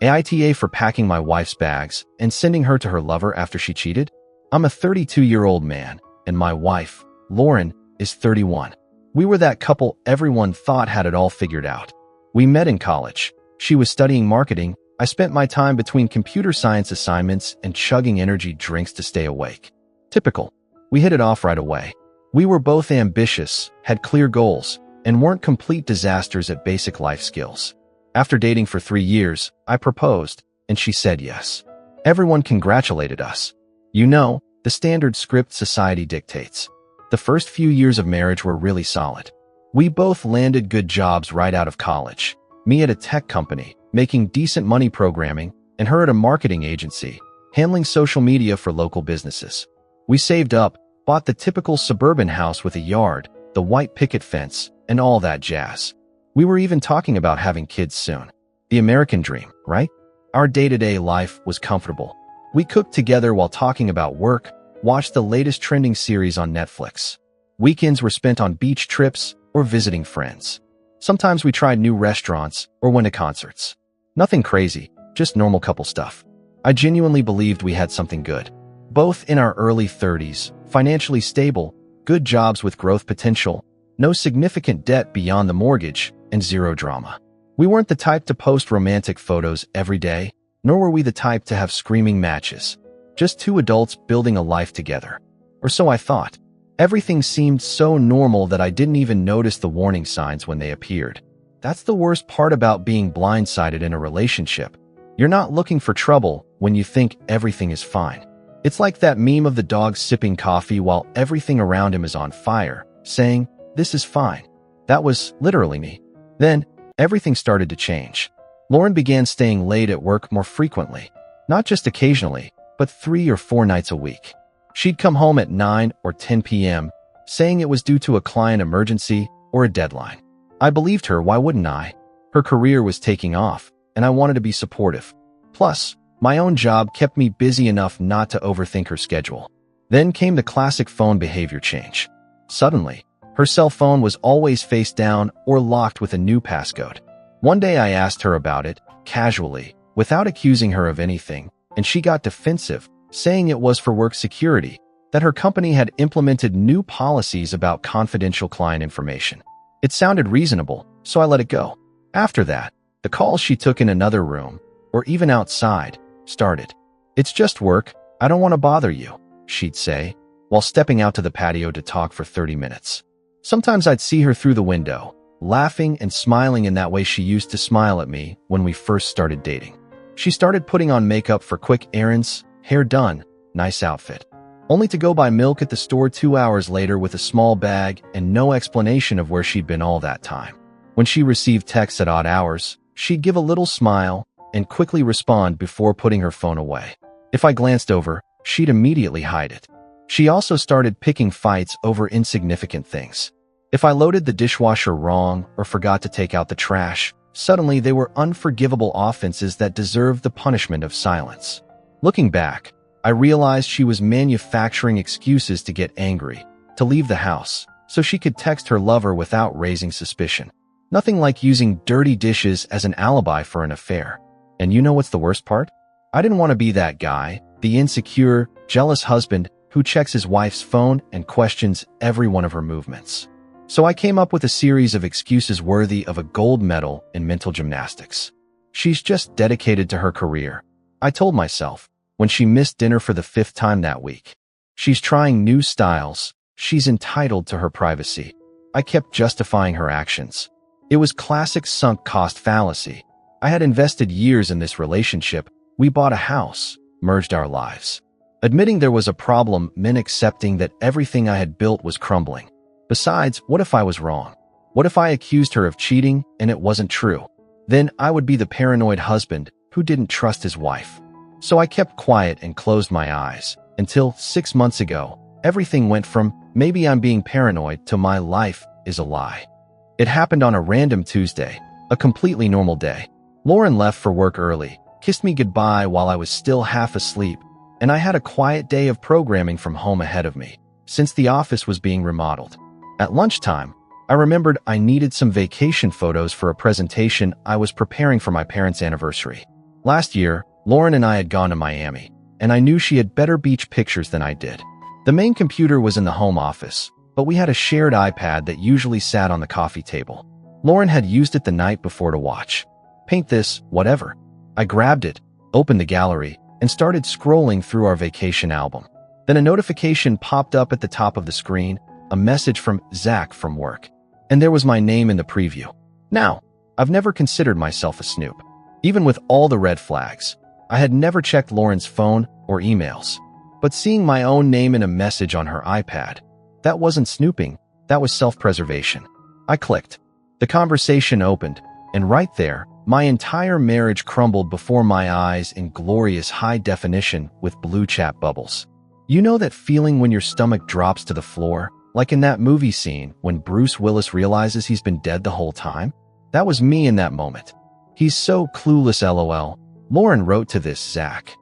AITA for packing my wife's bags and sending her to her lover after she cheated? I'm a 32-year-old man, and my wife, Lauren, is 31. We were that couple everyone thought had it all figured out. We met in college. She was studying marketing. I spent my time between computer science assignments and chugging energy drinks to stay awake. Typical. We hit it off right away. We were both ambitious, had clear goals, and weren't complete disasters at basic life skills. After dating for 3 years, I proposed, and she said yes. Everyone congratulated us. You know, the standard script society dictates. The first few years of marriage were really solid. We both landed good jobs right out of college. Me at a tech company, making decent money programming, and her at a marketing agency, handling social media for local businesses. We saved up, bought the typical suburban house with a yard, the white picket fence, and all that jazz. We were even talking about having kids soon. The American dream, right? Our day-to-day life was comfortable. We cooked together while talking about work, watched the latest trending series on Netflix. Weekends were spent on beach trips or visiting friends. Sometimes we tried new restaurants or went to concerts. Nothing crazy, just normal couple stuff. I genuinely believed we had something good. Both in our early 30s, financially stable, good jobs with growth potential, no significant debt beyond the mortgage, and zero drama. We weren't the type to post romantic photos every day, nor were we the type to have screaming matches. Just two adults building a life together. Or so I thought. Everything seemed so normal that I didn't even notice the warning signs when they appeared. That's the worst part about being blindsided in a relationship. You're not looking for trouble when you think everything is fine. It's like that meme of the dog sipping coffee while everything around him is on fire, saying, "This is fine." That was literally me. Then, everything started to change. Lauren began staying late at work more frequently. Not just occasionally, but 3 or 4 nights a week. She'd come home at 9 or 10 p.m., saying it was due to a client emergency or a deadline. I believed her, why wouldn't I? Her career was taking off, and I wanted to be supportive. Plus, my own job kept me busy enough not to overthink her schedule. Then came the classic phone behavior change. Suddenly, her cell phone was always face down or locked with a new passcode. One day I asked her about it, casually, without accusing her of anything, and she got defensive, saying it was for work security, that her company had implemented new policies about confidential client information. It sounded reasonable, so I let it go. After that, the calls she took in another room, or even outside, started. "It's just work, I don't want to bother you," she'd say, while stepping out to the patio to talk for 30 minutes. Sometimes I'd see her through the window, laughing and smiling in that way she used to smile at me when we first started dating. She started putting on makeup for quick errands, hair done, nice outfit, only to go buy milk at the store 2 hours later with a small bag and no explanation of where she'd been all that time. When she received texts at odd hours, she'd give a little smile and quickly respond before putting her phone away. If I glanced over, she'd immediately hide it. She also started picking fights over insignificant things. If I loaded the dishwasher wrong or forgot to take out the trash, suddenly they were unforgivable offenses that deserved the punishment of silence. Looking back, I realized she was manufacturing excuses to get angry, to leave the house, so she could text her lover without raising suspicion. Nothing like using dirty dishes as an alibi for an affair. And you know what's the worst part? I didn't want to be that guy, the insecure, jealous husband who checks his wife's phone and questions every one of her movements. So I came up with a series of excuses worthy of a gold medal in mental gymnastics. She's just dedicated to her career, I told myself, when she missed dinner for the 5th time that week. She's trying new styles. She's entitled to her privacy. I kept justifying her actions. It was classic sunk cost fallacy. I had invested years in this relationship. We bought a house, merged our lives. Admitting there was a problem meant accepting that everything I had built was crumbling. Besides, what if I was wrong? What if I accused her of cheating and it wasn't true? Then I would be the paranoid husband who didn't trust his wife. So I kept quiet and closed my eyes, until 6 months ago, everything went from maybe I'm being paranoid to my life is a lie. It happened on a random Tuesday, a completely normal day. Lauren left for work early, kissed me goodbye while I was still half asleep, and I had a quiet day of programming from home ahead of me, since the office was being remodeled. At lunchtime, I remembered I needed some vacation photos for a presentation I was preparing for my parents' anniversary. Last year, Lauren and I had gone to Miami, and I knew she had better beach pictures than I did. The main computer was in the home office, but we had a shared iPad that usually sat on the coffee table. Lauren had used it the night before to watch. Paint this, whatever. I grabbed it, opened the gallery, and started scrolling through our vacation album. Then a notification popped up at the top of the screen, a message from Zach from work. And there was my name in the preview. Now, I've never considered myself a snoop. Even with all the red flags, I had never checked Lauren's phone or emails. But seeing my own name in a message on her iPad, that wasn't snooping, that was self-preservation. I clicked. The conversation opened, and right there, my entire marriage crumbled before my eyes in glorious high definition with blue chat bubbles. You know that feeling when your stomach drops to the floor, like in that movie scene when Bruce Willis realizes he's been dead the whole time? That was me in that moment. He's so clueless, LOL. Lauren wrote to this Zach.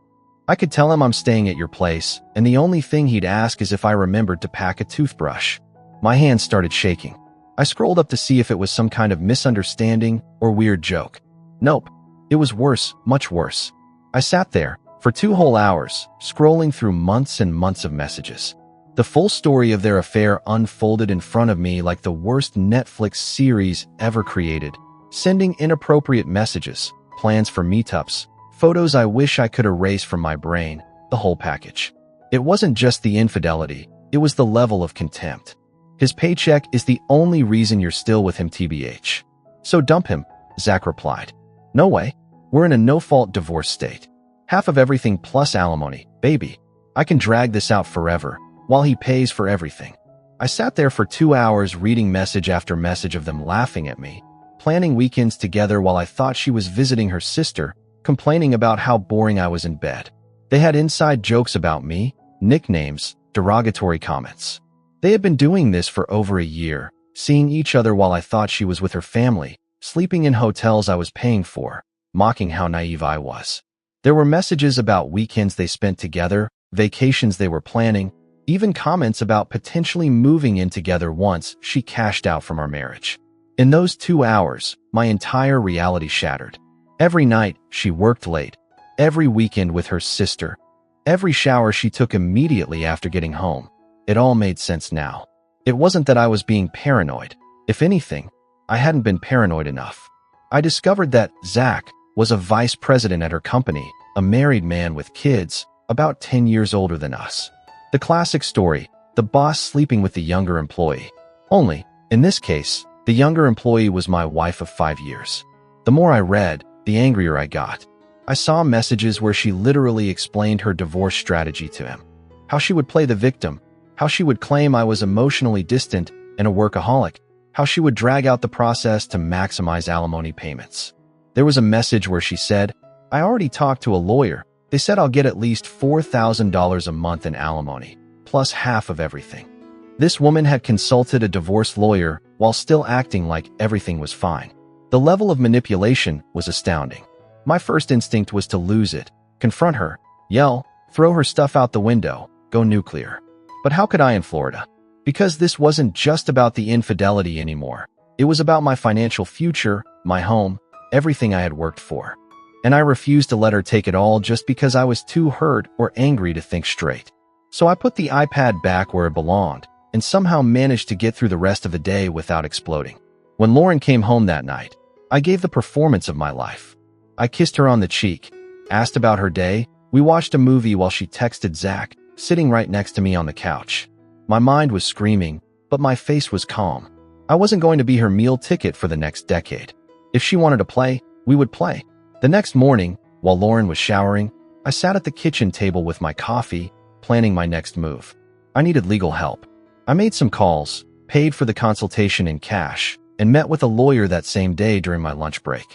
I could tell him I'm staying at your place, and the only thing he'd ask is if I remembered to pack a toothbrush. My hands started shaking. I scrolled up to see if it was some kind of misunderstanding or weird joke. Nope. It was worse, much worse. I sat there for 2 whole hours, scrolling through months and months of messages. The full story of their affair unfolded in front of me like the worst Netflix series ever created, sending inappropriate messages, plans for meetups, photos I wish I could erase from my brain, the whole package. It wasn't just the infidelity, it was the level of contempt. His paycheck is the only reason you're still with him, TBH. So dump him, Zach replied. No way. We're in a no-fault divorce state. Half of everything plus alimony, baby. I can drag this out forever, while he pays for everything. I sat there for 2 hours reading message after message of them laughing at me, planning weekends together while I thought she was visiting her sister, complaining about how boring I was in bed. They had inside jokes about me, nicknames, derogatory comments. They had been doing this for over a year, seeing each other while I thought she was with her family, sleeping in hotels I was paying for, mocking how naive I was. There were messages about weekends they spent together, vacations they were planning, even comments about potentially moving in together once she cashed out from our marriage. In those 2 hours, my entire reality shattered. Every night, she worked late. Every weekend with her sister. Every shower she took immediately after getting home. It all made sense now. It wasn't that I was being paranoid. If anything, I hadn't been paranoid enough. I discovered that Zach was a vice president at her company, a married man with kids, about 10 years older than us. The classic story, the boss sleeping with the younger employee. Only, in this case, the younger employee was my wife of 5 years. The more I read, the angrier I got. I saw messages where she literally explained her divorce strategy to him. How she would play the victim. How she would claim I was emotionally distant and a workaholic. How she would drag out the process to maximize alimony payments. There was a message where she said, I already talked to a lawyer. They said I'll get at least $4,000 a month in alimony, plus half of everything. This woman had consulted a divorce lawyer while still acting like everything was fine. The level of manipulation was astounding. My first instinct was to lose it, confront her, yell, throw her stuff out the window, go nuclear. But how could I in Florida? Because this wasn't just about the infidelity anymore. It was about my financial future, my home, everything I had worked for. And I refused to let her take it all just because I was too hurt or angry to think straight. So I put the iPad back where it belonged and somehow managed to get through the rest of the day without exploding. When Lauren came home that night, I gave the performance of my life. I kissed her on the cheek, asked about her day. We watched a movie while she texted Zach, sitting right next to me on the couch. My mind was screaming, but my face was calm. I wasn't going to be her meal ticket for the next decade. If she wanted to play, we would play. The next morning, while Lauren was showering, I sat at the kitchen table with my coffee, planning my next move. I needed legal help. I made some calls, paid for the consultation in cash, and met with a lawyer that same day during my lunch break.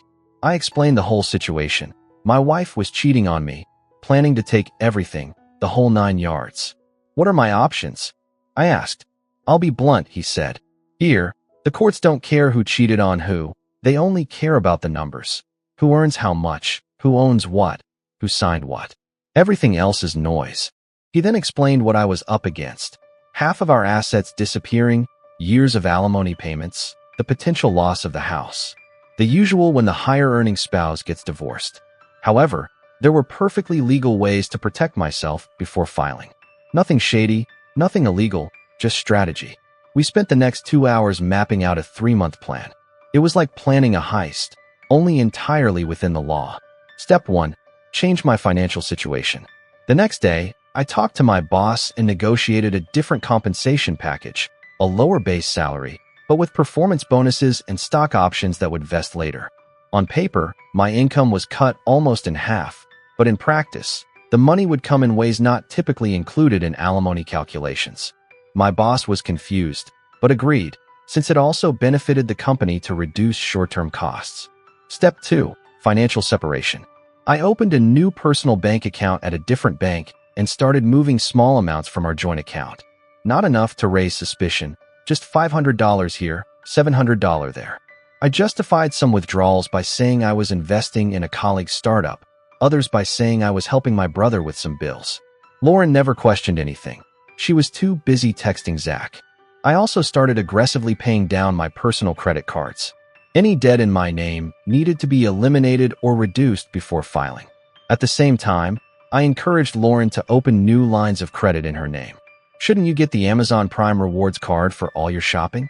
I explained the whole situation. My wife was cheating on me, planning to take everything, the whole 9 yards. What are my options? I asked. I'll be blunt, he said. Here, the courts don't care who cheated on who. They only care about the numbers. Who earns how much, who owns what, who signed what. Everything else is noise. He then explained what I was up against. Half of our assets disappearing, years of alimony payments, the potential loss of the house. The usual when the higher-earning spouse gets divorced. However, there were perfectly legal ways to protect myself before filing. Nothing shady, nothing illegal, just strategy. We spent the next 2 hours mapping out a 3-month plan. It was like planning a heist, only entirely within the law. Step 1. Change my financial situation. The next day, I talked to my boss and negotiated a different compensation package, a lower base salary, but with performance bonuses and stock options that would vest later. On paper, my income was cut almost in half, but in practice, the money would come in ways not typically included in alimony calculations. My boss was confused, but agreed, since it also benefited the company to reduce short-term costs. Step 2. Financial separation. I opened a new personal bank account at a different bank and started moving small amounts from our joint account. Not enough to raise suspicion, just $500 here, $700 there. I justified some withdrawals by saying I was investing in a colleague's startup, others by saying I was helping my brother with some bills. Lauren never questioned anything. She was too busy texting Zach. I also started aggressively paying down my personal credit cards. Any debt in my name needed to be eliminated or reduced before filing. At the same time, I encouraged Lauren to open new lines of credit in her name. Shouldn't you get the Amazon Prime Rewards card for all your shopping?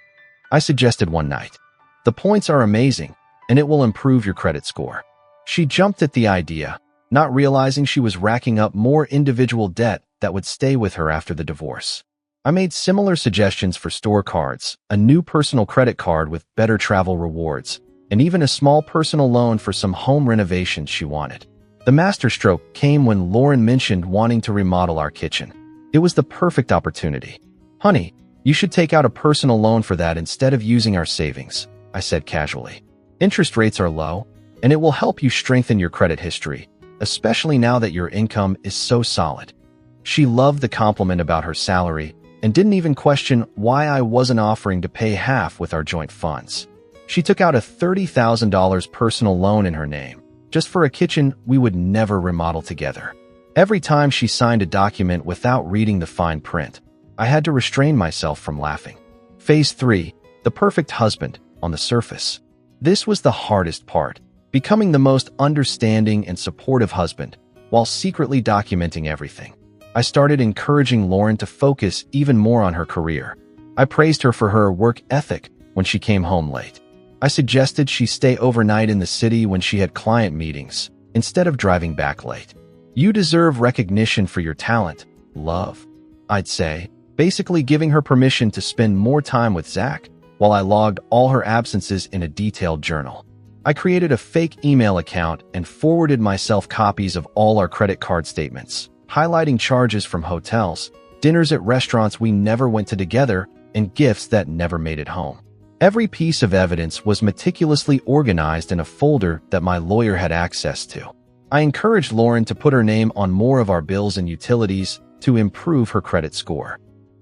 I suggested one night. The points are amazing, and it will improve your credit score. She jumped at the idea, not realizing she was racking up more individual debt that would stay with her after the divorce. I made similar suggestions for store cards, a new personal credit card with better travel rewards, and even a small personal loan for some home renovations she wanted. The masterstroke came when Lauren mentioned wanting to remodel our kitchen. It was the perfect opportunity. "Honey, you should take out a personal loan for that instead of using our savings," I said casually. "Interest rates are low, and it will help you strengthen your credit history, especially now that your income is so solid." She loved the compliment about her salary and didn't even question why I wasn't offering to pay half with our joint funds. She took out a $30,000 personal loan in her name, just for a kitchen we would never remodel together. Every time she signed a document without reading the fine print, I had to restrain myself from laughing. Phase 3. The perfect husband on the surface. This was the hardest part, becoming the most understanding and supportive husband, while secretly documenting everything. I started encouraging Lauren to focus even more on her career. I praised her for her work ethic when she came home late. I suggested she stay overnight in the city when she had client meetings, instead of driving back late. "You deserve recognition for your talent, love," I'd say, basically giving her permission to spend more time with Zach, while I logged all her absences in a detailed journal. I created a fake email account and forwarded myself copies of all our credit card statements, highlighting charges from hotels, dinners at restaurants we never went to together, and gifts that never made it home. Every piece of evidence was meticulously organized in a folder that my lawyer had access to. I encouraged Lauren to put her name on more of our bills and utilities to improve her credit score.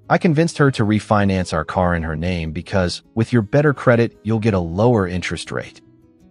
I convinced her to refinance our car in her name because, with your better credit, you'll get a lower interest rate.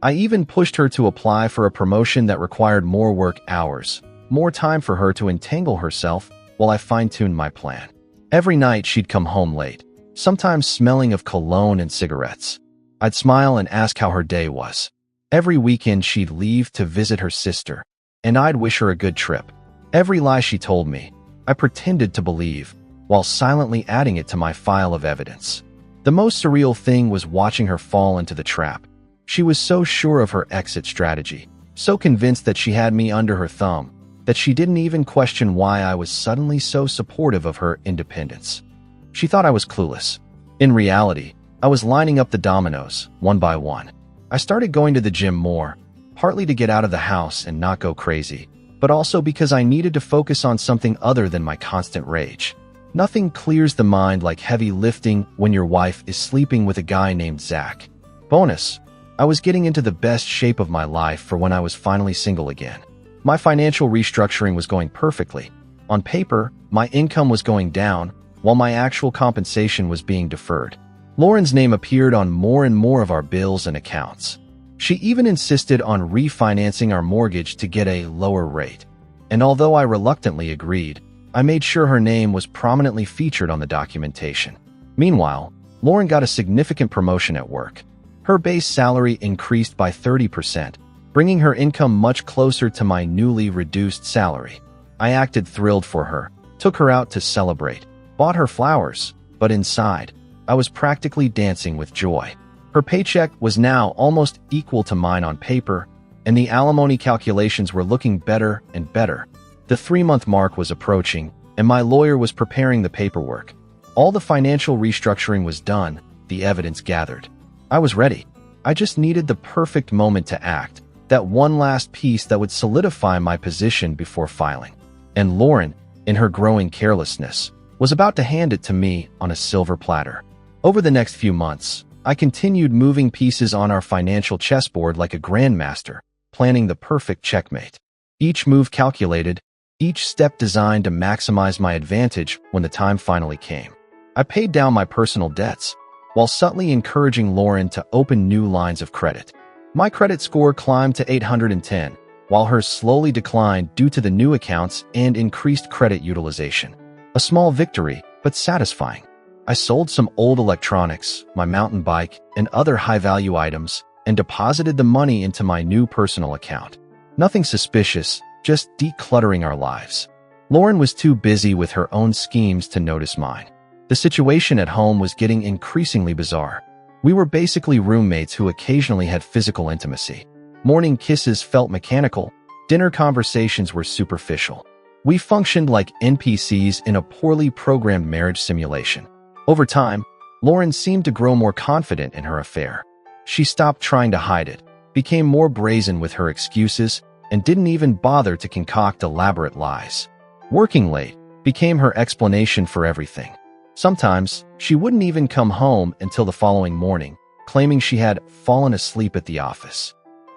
I even pushed her to apply for a promotion that required more work hours, more time for her to entangle herself while I fine-tuned my plan. Every night she'd come home late, sometimes smelling of cologne and cigarettes. I'd smile and ask how her day was. Every weekend she'd leave to visit her sister, and I'd wish her a good trip. Every lie she told me, I pretended to believe, while silently adding it to my file of evidence. The most surreal thing was watching her fall into the trap. She was so sure of her exit strategy, so convinced that she had me under her thumb, that she didn't even question why I was suddenly so supportive of her independence. She thought I was clueless. In reality, I was lining up the dominoes, one by one. I started going to the gym more, partly to get out of the house and not go crazy, but also because I needed to focus on something other than my constant rage. Nothing clears the mind like heavy lifting when your wife is sleeping with a guy named Zach. Bonus, I was getting into the best shape of my life for when I was finally single again. My financial restructuring was going perfectly. On paper, my income was going down, while my actual compensation was being deferred. Lauren's name appeared on more and more of our bills and accounts. She even insisted on refinancing our mortgage to get a lower rate. And although I reluctantly agreed, I made sure her name was prominently featured on the documentation. Meanwhile, Lauren got a significant promotion at work. Her base salary increased by 30%, bringing her income much closer to my newly reduced salary. I acted thrilled for her, took her out to celebrate, bought her flowers, but inside, I was practically dancing with joy. Her paycheck was now almost equal to mine on paper, and the alimony calculations were looking better and better. The 3-month mark was approaching, and my lawyer was preparing the paperwork. All the financial restructuring was done, the evidence gathered. I was ready. I just needed the perfect moment to act, that one last piece that would solidify my position before filing. And Lauren, in her growing carelessness, was about to hand it to me on a silver platter. Over the next few months, I continued moving pieces on our financial chessboard like a grandmaster, planning the perfect checkmate. Each move calculated, each step designed to maximize my advantage when the time finally came. I paid down my personal debts, while subtly encouraging Lauren to open new lines of credit. My credit score climbed to 810, while hers slowly declined due to the new accounts and increased credit utilization. A small victory, but satisfying. I sold some old electronics, my mountain bike, and other high-value items, and deposited the money into my new personal account. Nothing suspicious, just decluttering our lives. Lauren was too busy with her own schemes to notice mine. The situation at home was getting increasingly bizarre. We were basically roommates who occasionally had physical intimacy. Morning kisses felt mechanical, dinner conversations were superficial. We functioned like NPCs in a poorly programmed marriage simulation. Over time, Lauren seemed to grow more confident in her affair. She stopped trying to hide it, became more brazen with her excuses, and didn't even bother to concoct elaborate lies. Working late became her explanation for everything. Sometimes, she wouldn't even come home until the following morning, claiming she had fallen asleep at the office.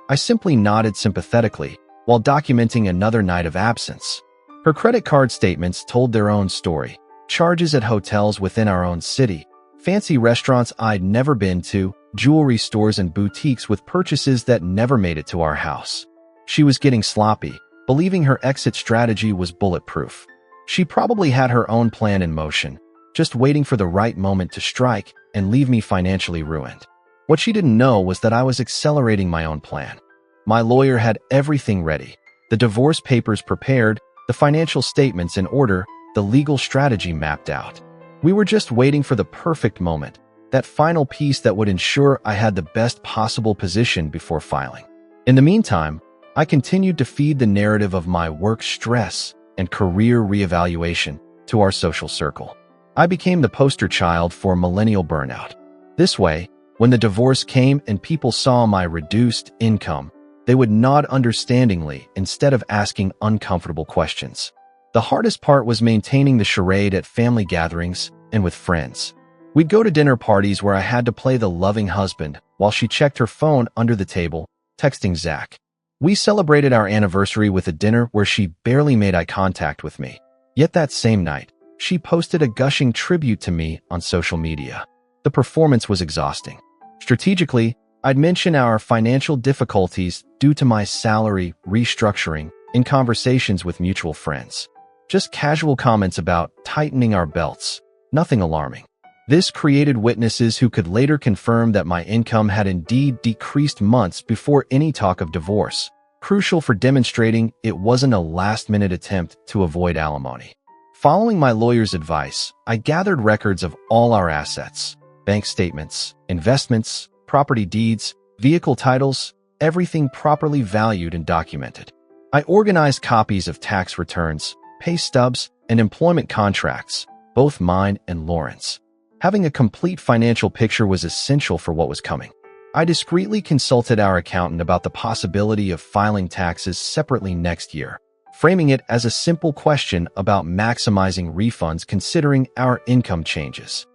I simply nodded sympathetically while documenting another night of absence. Her credit card statements told their own story. Charges at hotels within our own city, fancy restaurants I'd never been to, jewelry stores and boutiques with purchases that never made it to our house. She was getting sloppy, believing her exit strategy was bulletproof. She probably had her own plan in motion, just waiting for the right moment to strike and leave me financially ruined. What she didn't know was that I was accelerating my own plan. My lawyer had everything ready, the divorce papers prepared, the financial statements in order, the legal strategy mapped out. We were just waiting for the perfect moment, that final piece that would ensure I had the best possible position before filing. In the meantime, I continued to feed the narrative of my work stress and career reevaluation to our social circle. I became the poster child for millennial burnout. This way, when the divorce came and people saw my reduced income, they would nod understandingly instead of asking uncomfortable questions. The hardest part was maintaining the charade at family gatherings and with friends. We'd go to dinner parties where I had to play the loving husband while she checked her phone under the table, texting Zach. We celebrated our anniversary with a dinner where she barely made eye contact with me. Yet that same night, she posted a gushing tribute to me on social media. The performance was exhausting. Strategically, I'd mention our financial difficulties due to my salary restructuring in conversations with mutual friends. Just casual comments about tightening our belts, nothing alarming. This created witnesses who could later confirm that my income had indeed decreased months before any talk of divorce, crucial for demonstrating it wasn't a last-minute attempt to avoid alimony. Following my lawyer's advice, I gathered records of all our assets, bank statements, investments, property deeds, vehicle titles, everything properly valued and documented. I organized copies of tax returns, pay stubs, and employment contracts, both mine and Lauren's. Having a complete financial picture was essential for what was coming. I discreetly consulted our accountant about the possibility of filing taxes separately next year, framing it as a simple question about maximizing refunds considering our income changes.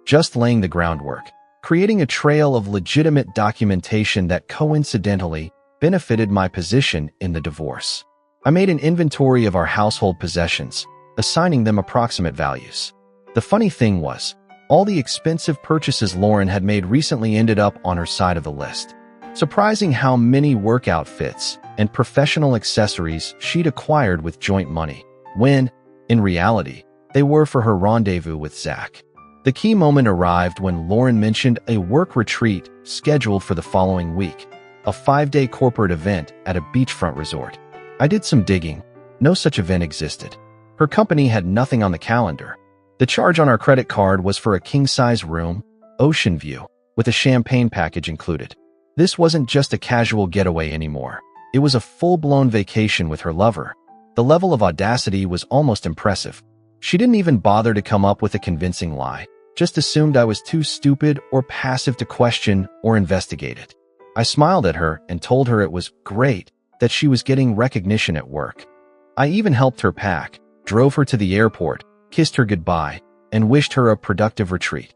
Just laying the groundwork, creating a trail of legitimate documentation that coincidentally benefited my position in the divorce. I made an inventory of our household possessions, assigning them approximate values. The funny thing was, all the expensive purchases Lauren had made recently ended up on her side of the list. Surprising how many work outfits and professional accessories she'd acquired with joint money, when, in reality, they were for her rendezvous with Zach. The key moment arrived when Lauren mentioned a work retreat scheduled for the following week. a 5-day corporate event at a beachfront resort. I did some digging. No such event existed. Her company had nothing on the calendar. The charge on our credit card was for a king-size room, ocean view, with a champagne package included. This wasn't just a casual getaway anymore. It was a full-blown vacation with her lover. The level of audacity was almost impressive. She didn't even bother to come up with a convincing lie, just assumed I was too stupid or passive to question or investigate it. I smiled at her and told her it was great that she was getting recognition at work. I even helped her pack, drove her to the airport, kissed her goodbye, and wished her a productive retreat.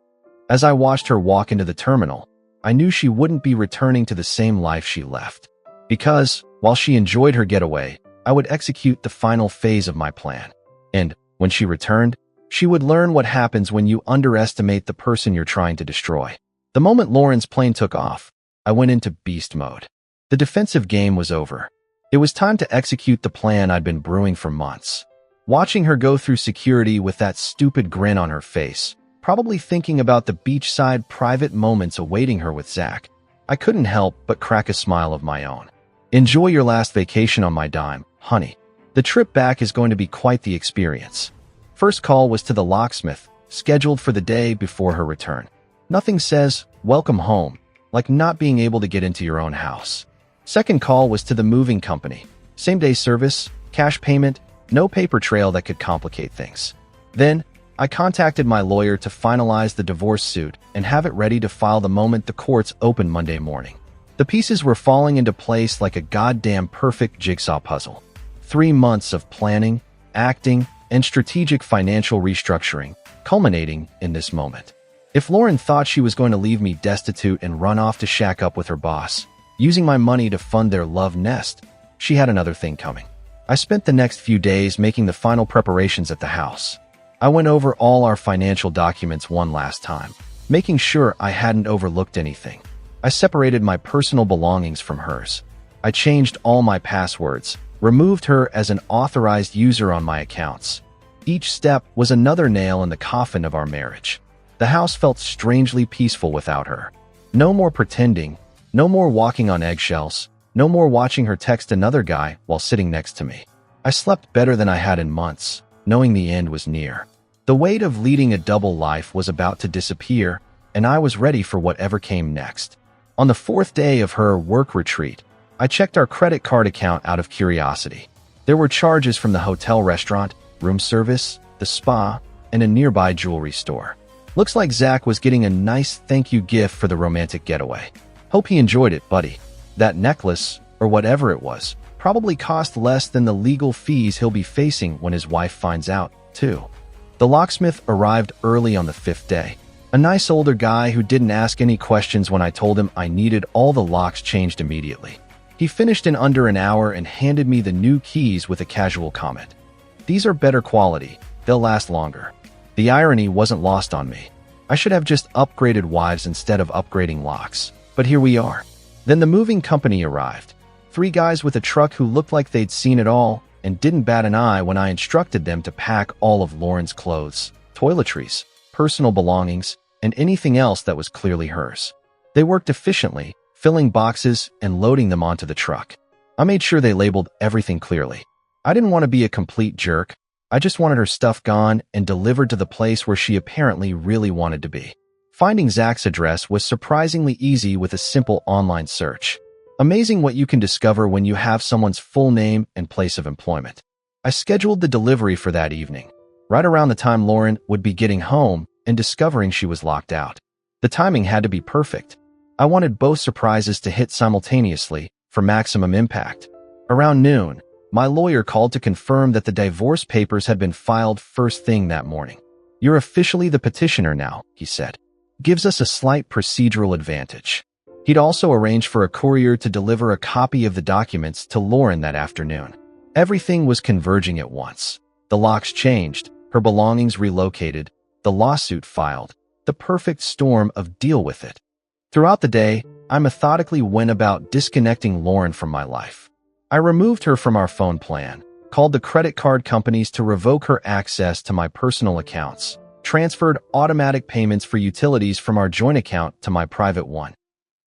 As I watched her walk into the terminal, I knew she wouldn't be returning to the same life she left. Because, while she enjoyed her getaway, I would execute the final phase of my plan. And, when she returned, she would learn what happens when you underestimate the person you're trying to destroy. The moment Lauren's plane took off, I went into beast mode. The defensive game was over. It was time to execute the plan I'd been brewing for months. Watching her go through security with that stupid grin on her face, probably thinking about the beachside private moments awaiting her with Zach, I couldn't help but crack a smile of my own. Enjoy your last vacation on my dime, honey. The trip back is going to be quite the experience. First call was to the locksmith, scheduled for the day before her return. Nothing says, welcome home, like not being able to get into your own house. Second call was to the moving company. Same-day service, cash payment, no paper trail that could complicate things. Then, I contacted my lawyer to finalize the divorce suit and have it ready to file the moment the courts open Monday morning. The pieces were falling into place like a goddamn perfect jigsaw puzzle. 3 months of planning, acting, and strategic financial restructuring, culminating in this moment. If Lauren thought she was going to leave me destitute and run off to shack up with her boss, using my money to fund their love nest, she had another thing coming. I spent the next few days making the final preparations at the house. I went over all our financial documents one last time, making sure I hadn't overlooked anything. I separated my personal belongings from hers. I changed all my passwords, removed her as an authorized user on my accounts. Each step was another nail in the coffin of our marriage. The house felt strangely peaceful without her. No more pretending, no more walking on eggshells, no more watching her text another guy while sitting next to me. I slept better than I had in months, knowing the end was near. The weight of leading a double life was about to disappear, and I was ready for whatever came next. On the 4th day of her work retreat, I checked our credit card account out of curiosity. There were charges from the hotel restaurant, room service, the spa, and a nearby jewelry store. Looks like Zach was getting a nice thank you gift for the romantic getaway. Hope he enjoyed it, buddy. That necklace, or whatever it was, probably cost less than the legal fees he'll be facing when his wife finds out, too. The locksmith arrived early on the 5th day. A nice older guy who didn't ask any questions when I told him I needed all the locks changed immediately. He finished in under an hour and handed me the new keys with a casual comment. These are better quality, they'll last longer. The irony wasn't lost on me. I should have just upgraded wives instead of upgrading locks. But here we are. Then the moving company arrived. 3 guys with a truck who looked like they'd seen it all and didn't bat an eye when I instructed them to pack all of Lauren's clothes, toiletries, personal belongings, and anything else that was clearly hers. They worked efficiently, filling boxes and loading them onto the truck. I made sure they labeled everything clearly. I didn't want to be a complete jerk. I just wanted her stuff gone and delivered to the place where she apparently really wanted to be. Finding Zach's address was surprisingly easy with a simple online search. Amazing what you can discover when you have someone's full name and place of employment. I scheduled the delivery for that evening, right around the time Lauren would be getting home and discovering she was locked out. The timing had to be perfect. I wanted both surprises to hit simultaneously for maximum impact. Around noon, my lawyer called to confirm that the divorce papers had been filed first thing that morning. You're officially the petitioner now, he said. Gives us a slight procedural advantage. He'd also arranged for a courier to deliver a copy of the documents to Lauren that afternoon. Everything was converging at once. The locks changed, her belongings relocated, the lawsuit filed, the perfect storm of deal with it. Throughout the day, I methodically went about disconnecting Lauren from my life. I removed her from our phone plan, called the credit card companies to revoke her access to my personal accounts, transferred automatic payments for utilities from our joint account to my private one.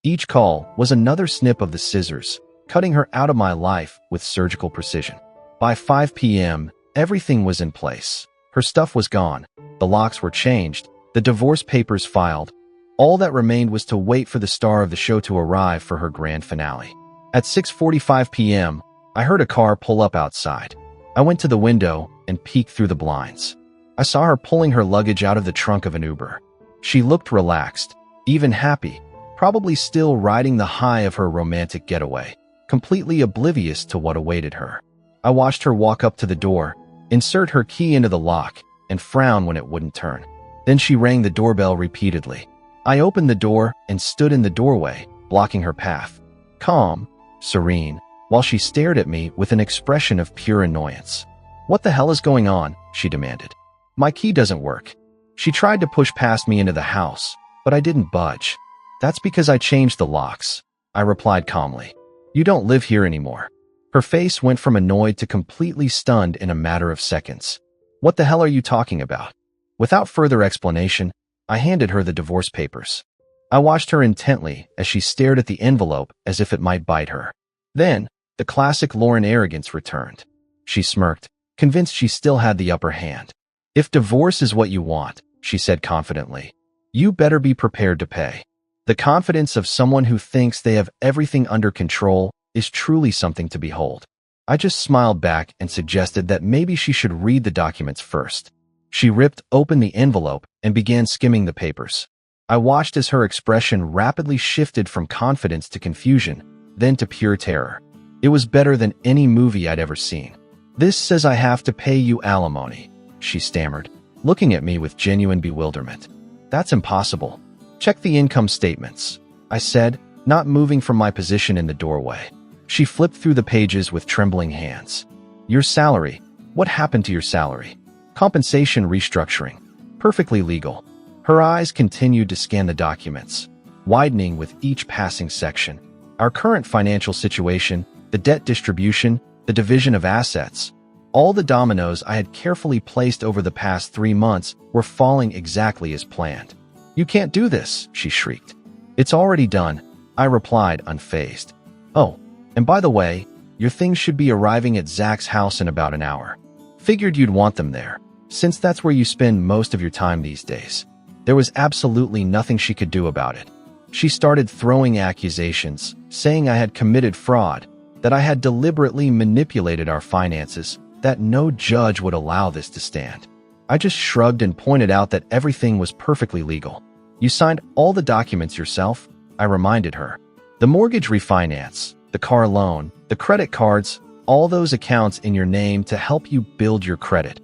Each call was another snip of the scissors, cutting her out of my life with surgical precision. By 5 p.m., everything was in place. Her stuff was gone, the locks were changed, the divorce papers filed. All that remained was to wait for the star of the show to arrive for her grand finale. At 6:45 p.m., I heard a car pull up outside. I went to the window and peeked through the blinds. I saw her pulling her luggage out of the trunk of an Uber. She looked relaxed, even happy, probably still riding the high of her romantic getaway, completely oblivious to what awaited her. I watched her walk up to the door, insert her key into the lock, and frown when it wouldn't turn. Then she rang the doorbell repeatedly. I opened the door and stood in the doorway, blocking her path. Calm, serene, while she stared at me with an expression of pure annoyance. "What the hell is going on?" she demanded. "My key doesn't work." She tried to push past me into the house, but I didn't budge. "That's because I changed the locks," I replied calmly. "You don't live here anymore." Her face went from annoyed to completely stunned in a matter of seconds. "What the hell are you talking about?" Without further explanation, I handed her the divorce papers. I watched her intently as she stared at the envelope as if it might bite her. Then, the classic Lauren arrogance returned. She smirked, convinced she still had the upper hand. "If divorce is what you want," she said confidently, "you better be prepared to pay." The confidence of someone who thinks they have everything under control is truly something to behold. I just smiled back and suggested that maybe she should read the documents first. She ripped open the envelope and began skimming the papers. I watched as her expression rapidly shifted from confidence to confusion, then to pure terror. It was better than any movie I'd ever seen. "This says I have to pay you alimony," she stammered, looking at me with genuine bewilderment. "That's impossible." "Check the income statements," I said, not moving from my position in the doorway. She flipped through the pages with trembling hands. "Your salary. What happened to your salary?" "Compensation restructuring. Perfectly legal." Her eyes continued to scan the documents, widening with each passing section. Our current financial situation, the debt distribution, the division of assets. All the dominoes I had carefully placed over the past 3 months were falling exactly as planned. "You can't do this," she shrieked. "It's already done," I replied, unfazed. "Oh, and by the way, your things should be arriving at Zach's house in about an hour. Figured you'd want them there, since that's where you spend most of your time these days." There was absolutely nothing she could do about it. She started throwing accusations, saying I had committed fraud, that I had deliberately manipulated our finances, that no judge would allow this to stand. I just shrugged and pointed out that everything was perfectly legal. "You signed all the documents yourself," I reminded her. "The mortgage refinance, the car loan, the credit cards, all those accounts in your name to help you build your credit.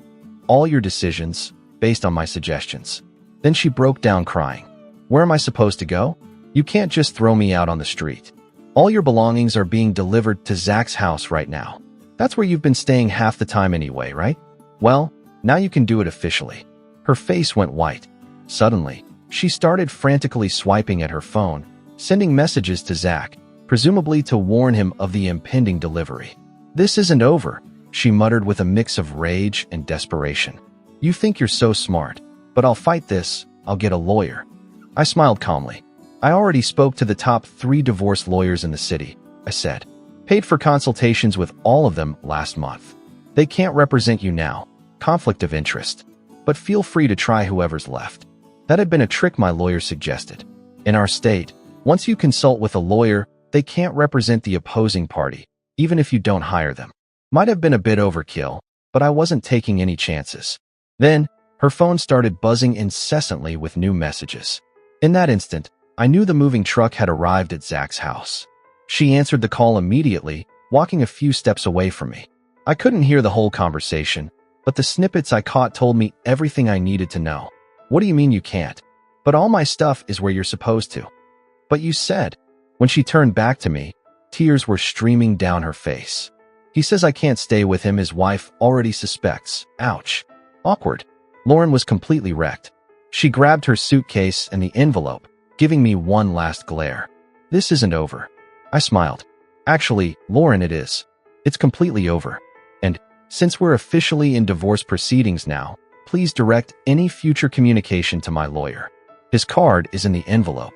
All your decisions, based on my suggestions." Then she broke down crying. "Where am I supposed to go? You can't just throw me out on the street. All your belongings are being delivered to Zach's house right now. That's where you've been staying half the time anyway, right? Well, now you can do it officially." Her face went white. Suddenly, she started frantically swiping at her phone, sending messages to Zach, presumably to warn him of the impending delivery. "This isn't over," she muttered with a mix of rage and desperation. "You think you're so smart, but I'll fight this. I'll get a lawyer." I smiled calmly. "I already spoke to the top 3 divorce lawyers in the city," I said. "Paid for consultations with all of them last month. They can't represent you now. Conflict of interest. But feel free to try whoever's left." That had been a trick my lawyer suggested. In our state, once you consult with a lawyer, they can't represent the opposing party, even if you don't hire them. Might have been a bit overkill, but I wasn't taking any chances. Then, her phone started buzzing incessantly with new messages. In that instant, I knew the moving truck had arrived at Zach's house. She answered the call immediately, walking a few steps away from me. I couldn't hear the whole conversation, but the snippets I caught told me everything I needed to know. "What do you mean you can't? But all my stuff is where you're supposed to." "But you said." When she turned back to me, tears were streaming down her face. "He says I can't stay with him. His wife already suspects." Ouch. Awkward. Lauren was completely wrecked. She grabbed her suitcase and the envelope, giving me one last glare. "This isn't over." I smiled. "Actually, Lauren, it is. It's completely over. And, since we're officially in divorce proceedings now, please direct any future communication to my lawyer. His card is in the envelope."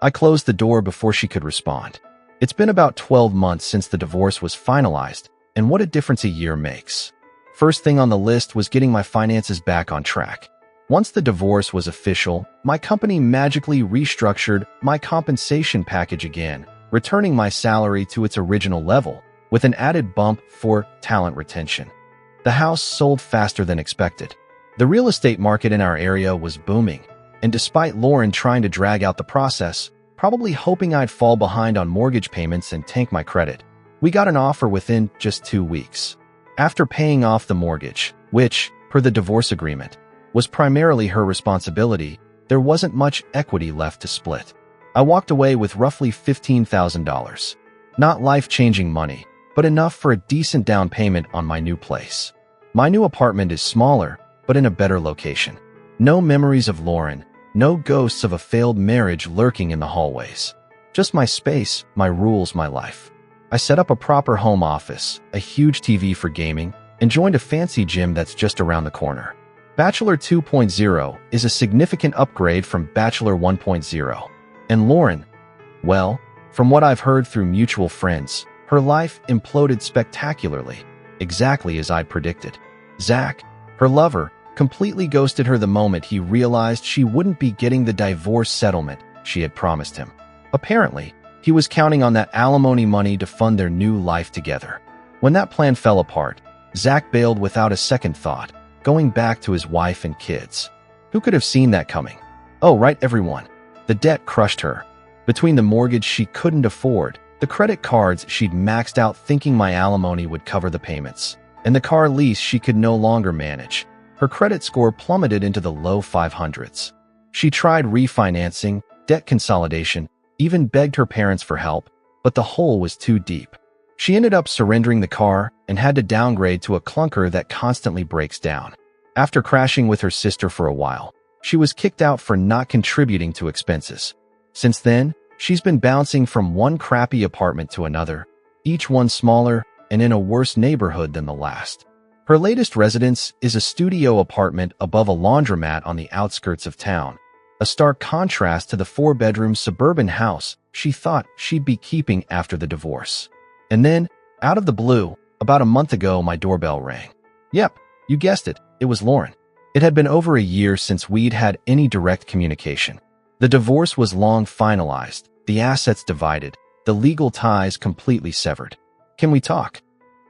I closed the door before she could respond. It's been about 12 months since the divorce was finalized, and what a difference a year makes. First thing on the list was getting my finances back on track. Once the divorce was official, my company magically restructured my compensation package again, returning my salary to its original level, with an added bump for talent retention. The house sold faster than expected. The real estate market in our area was booming, and despite Lauren trying to drag out the process, probably hoping I'd fall behind on mortgage payments and tank my credit, we got an offer within just 2 weeks. After paying off the mortgage, which, per the divorce agreement, was primarily her responsibility, there wasn't much equity left to split. I walked away with roughly $15,000. Not life-changing money, but enough for a decent down payment on my new place. My new apartment is smaller, but in a better location. No memories of Lauren, no ghosts of a failed marriage lurking in the hallways. Just my space, my rules, my life. I set up a proper home office, a huge TV for gaming, and joined a fancy gym that's just around the corner. Bachelor 2.0 is a significant upgrade from Bachelor 1.0. And Lauren, well, from what I've heard through mutual friends, her life imploded spectacularly, exactly as I'd predicted. Zach, her lover, completely ghosted her the moment he realized she wouldn't be getting the divorce settlement she had promised him. Apparently, he was counting on that alimony money to fund their new life together. When that plan fell apart, Zach bailed without a second thought, going back to his wife and kids. Who could have seen that coming? Oh, right, everyone. The debt crushed her. Between the mortgage she couldn't afford, the credit cards she'd maxed out thinking my alimony would cover the payments, and the car lease she could no longer manage, her credit score plummeted into the low 500s. She tried refinancing, debt consolidation, even begged her parents for help, but the hole was too deep. She ended up surrendering the car and had to downgrade to a clunker that constantly breaks down. After crashing with her sister for a while, she was kicked out for not contributing to expenses. Since then, she's been bouncing from one crappy apartment to another, each one smaller and in a worse neighborhood than the last. Her latest residence is a studio apartment above a laundromat on the outskirts of town, a stark contrast to the 4-bedroom suburban house she thought she'd be keeping after the divorce. And then, out of the blue, about a month ago, my doorbell rang. Yep, you guessed it, it was Lauren. It had been over a year since we'd had any direct communication. The divorce was long finalized, the assets divided, the legal ties completely severed. Can we talk?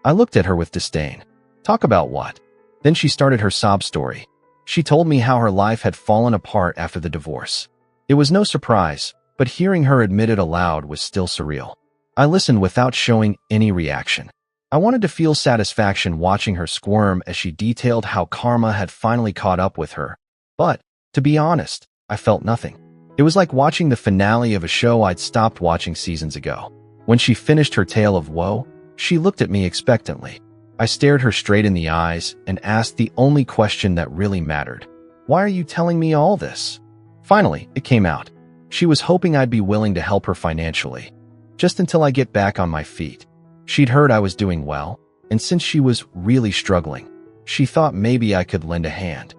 I looked at her with disdain. Talk about what? Then she started her sob story. She told me how her life had fallen apart after the divorce. It was no surprise, but hearing her admit it aloud was still surreal. I listened without showing any reaction. I wanted to feel satisfaction watching her squirm as she detailed how karma had finally caught up with her. But, to be honest, I felt nothing. It was like watching the finale of a show I'd stopped watching seasons ago. When she finished her tale of woe, she looked at me expectantly. I stared her straight in the eyes and asked the only question that really mattered. Why are you telling me all this? Finally, it came out. She was hoping I'd be willing to help her financially, just until I get back on my feet. She'd heard I was doing well, and since she was really struggling, she thought maybe I could lend a hand.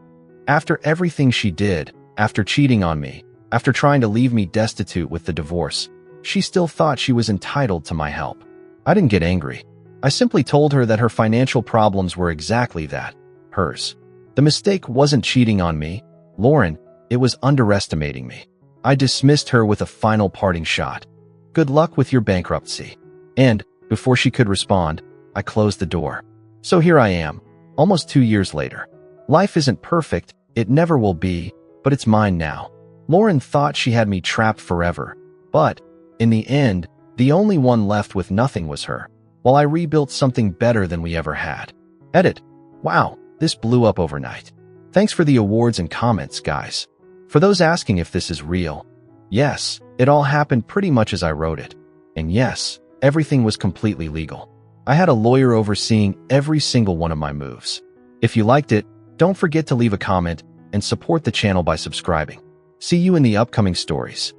After everything she did, after cheating on me, after trying to leave me destitute with the divorce, she still thought she was entitled to my help. I didn't get angry. I simply told her that her financial problems were exactly that, hers. The mistake wasn't cheating on me, Lauren, it was underestimating me. I dismissed her with a final parting shot. Good luck with your bankruptcy. And, before she could respond, I closed the door. So here I am, almost 2 years later. Life isn't perfect, it never will be, but it's mine now. Lauren thought she had me trapped forever, but, in the end, the only one left with nothing was her, while I rebuilt something better than we ever had. Edit. Wow, this blew up overnight. Thanks for the awards and comments, guys. For those asking if this is real, yes, it all happened pretty much as I wrote it. And yes, everything was completely legal. I had a lawyer overseeing every single one of my moves. If you liked it, don't forget to leave a comment and support the channel by subscribing. See you in the upcoming stories.